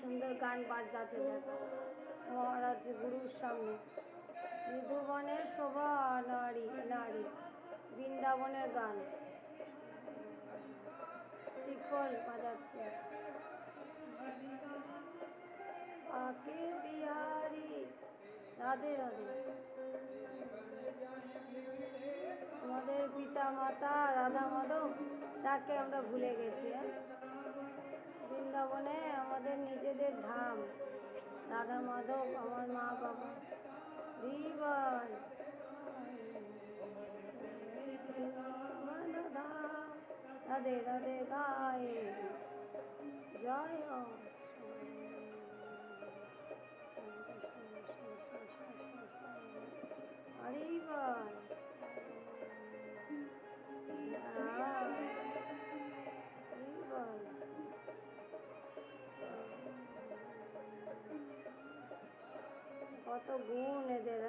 সুন্দর গান বাজাচ্ছে দেখো মহারাজ গুরুর সামনে। মৃদুবনের শোভা নারী নারী, বৃন্দাবনের গান, শিকল বাজাচ্ছে। আকে বিহারি, রাধে রাধে। আমাদের পিতা মাতা রাধা মাধব, তাকে আমরা ভুলে গেছি। বৃন্দাবনে আমাদের নিজেদের ধাম, রাধা মাধব আমার মা বাবা। জীবন রাধে রাধে গায়ে জয় হরিবল। হরিবল। কত গুণ এদের।